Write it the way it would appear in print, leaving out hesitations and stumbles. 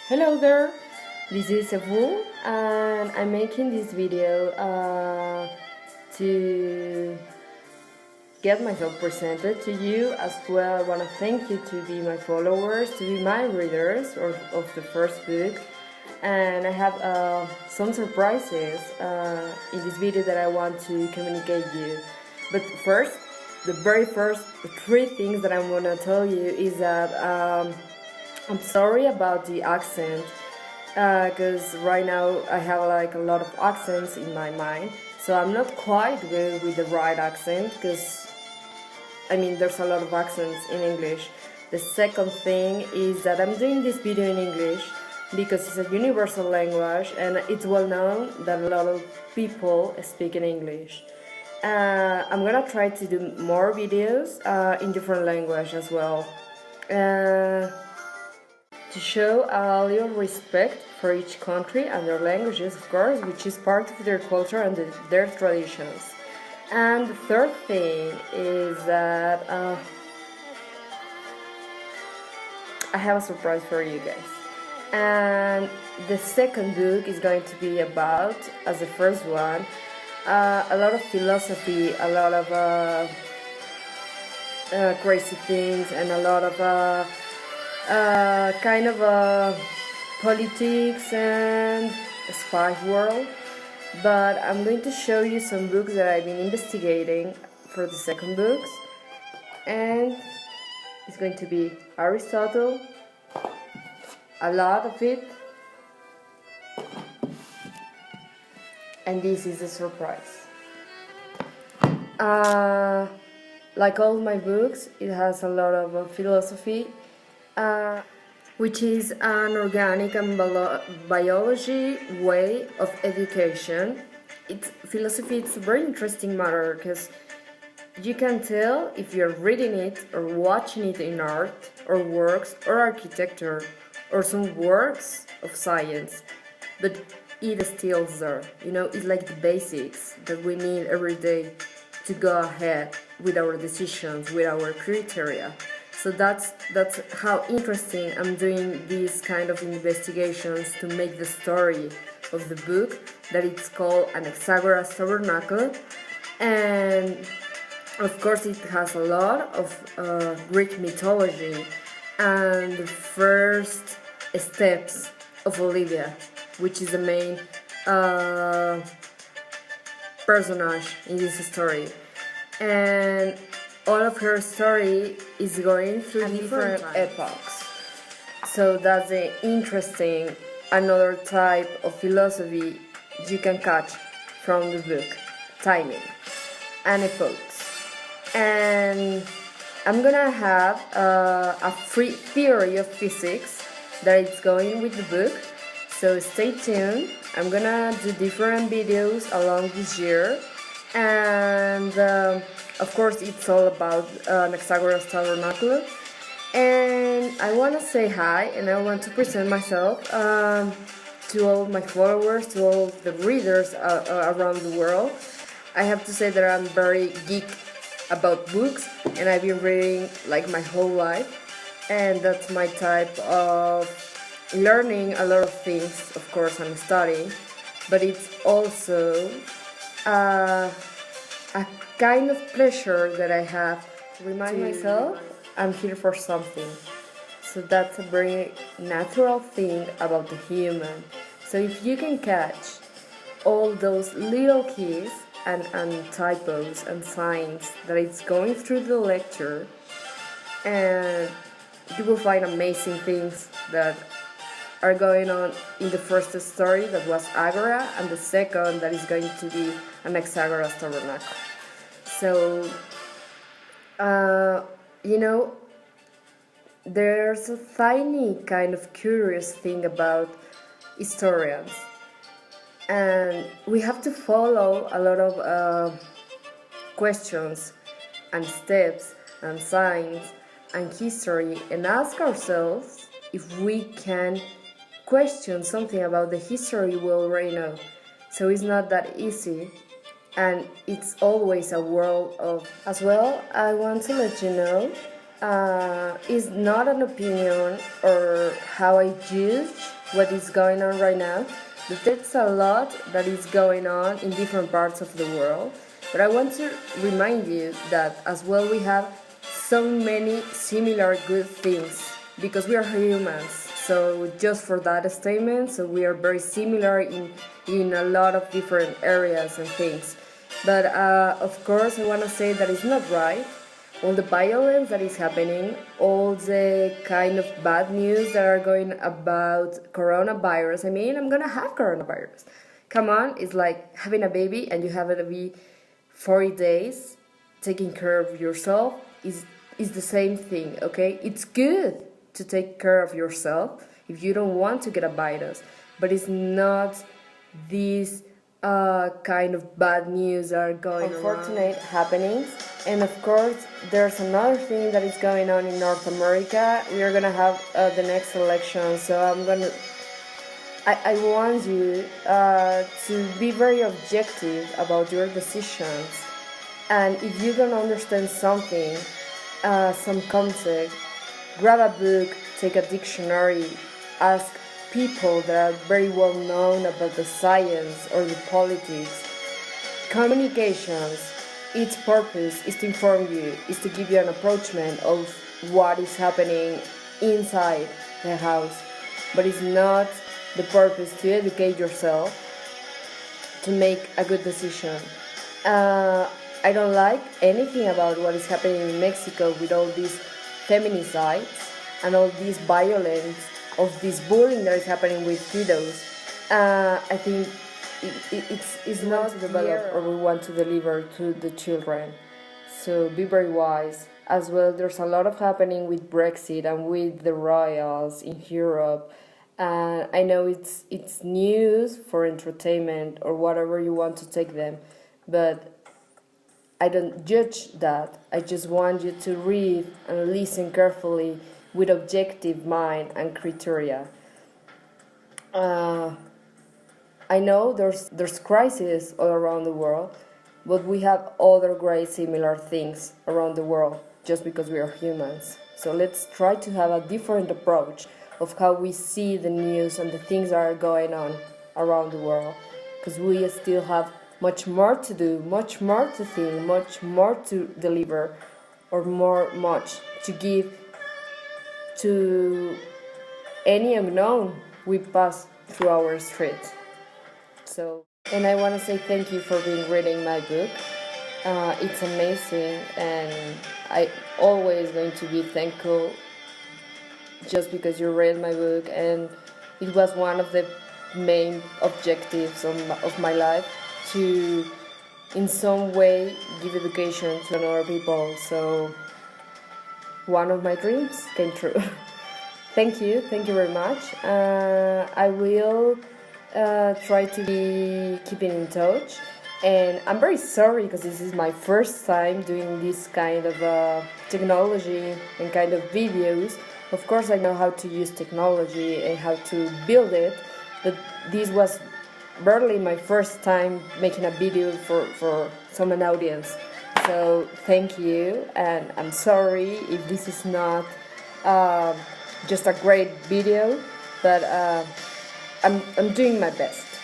Hello there, this is Evu and I'm making this video to get myself presented to you. As well, I want to thank you to be my followers, to be my readers of the first book. And I have some surprises in this video that I want to communicate you. But first, the very first three things that I'm gonna tell you is that I'm sorry about the accent, because right now I have like a lot of accents in my mind, so I'm not quite good with the right accent, because there's a lot of accents in English. The second thing is that I'm doing this video in English because it's a universal language and it's well known that a lot of people speak in English. I'm gonna try to do more videos in different language as well, to show a little respect for each country and their languages, of course, which is part of their culture and their traditions. And the third thing is that I have a surprise for you guys. And the second book is going to be about, as the first one, a lot of philosophy, a lot of crazy things, and a lot of politics and a spy world. But I'm going to show you some books that I've been investigating for the second books, and it's going to be Aristotle, a lot of it, and this is a surprise. Like all my books, it has a lot of philosophy, which is an organic and biology way of education. Philosophy, it's a very interesting matter, because you can tell if you're reading it or watching it in art or works or architecture or some works of science, but it is still there. It's like the basics that we need every day to go ahead with our decisions, with our criteria. So that's how interesting I'm doing these kind of investigations to make the story of the book, that it's called Anaxagoras Tabernacle. And of course it has a lot of Greek mythology and the first steps of Olivia, which is the main personage in this story. And all of her story is going through different epochs. So that's the interesting, another type of philosophy you can catch from the book, timing and epochs. And I'm gonna have a free theory of physics that is going with the book, so stay tuned. I'm gonna do different videos along this year, and of course it's all about Anaxagoras Tabernacle. And I want to say hi, and I want to present myself to all my followers, to all the readers around the world. I have to say that I'm very geek about books, and I've been reading like my whole life, and that's my type of learning a lot of things. Of course I'm studying, but it's also a kind of pleasure that I have to remind myself I'm here for something. So that's a very natural thing about the human. So if you can catch all those little keys and typos and signs that it's going through the lecture, and you will find amazing things that are going on in the first story, that was Agora, and the second that is going to be Anaxagoras Tabernacle. So there's a tiny kind of curious thing about historians, and we have to follow a lot of questions and steps and signs and history, and ask ourselves if we can question something about the history we already know. So it's not that easy, and it's always a world of... As well, I want to let you know, it's not an opinion or how I judge what is going on right now. There's a lot that is going on in different parts of the world, but I want to remind you that as well we have so many similar good things because we are humans. So just for that statement, so we are very similar in a lot of different areas and things. But of course, I want to say that it's not right. All the violence that is happening, all the kind of bad news that are going about coronavirus. I mean, I'm gonna have coronavirus. Come on, it's like having a baby and you have to be 40 days taking care of yourself is the same thing, okay? It's good to take care of yourself if you don't want to get a virus, but it's not these kind of bad news that are going unfortunate around. Happenings. And of course, there's another thing that is going on in North America. We are gonna have the next election, so I want you to be very objective about your decisions. And if you don't understand something, some concept, grab a book, take a dictionary, ask people that are very well known about the science or the politics. Communications, its purpose is to inform you, is to give you an approachment of what is happening inside the house, but it's not the purpose to educate yourself to make a good decision. I don't like anything about what is happening in Mexico with all these feminicides and all this violence of this bullying that is happening with kiddos. I think it's not developed or we want to deliver to the children. So be very wise. As well, there's a lot of happening with Brexit and with the royals in Europe. I know it's news for entertainment or whatever you want to take them, but I don't judge that. I just want you to read and listen carefully with objective mind and criteria. I know there's crises all around the world, but we have other great similar things around the world just because we are humans. So let's try to have a different approach of how we see the news and the things that are going on around the world, because we still have much more to do, much more to think, much more to deliver, or much to give to any unknown we pass through our street. So, and I want to say thank you for being reading my book. It's amazing, and I always going to be thankful just because you read my book, and it was one of the main objectives of my life to in some way give education to other people. So one of my dreams came true. Thank you very much. I will try to be keeping in touch, and I'm very sorry because this is my first time doing this kind of technology and kind of videos. Of course I know how to use technology and how to build it, but this was barely my first time making a video for some an audience. So thank you, and I'm sorry if this is not just a great video, but I'm doing my best.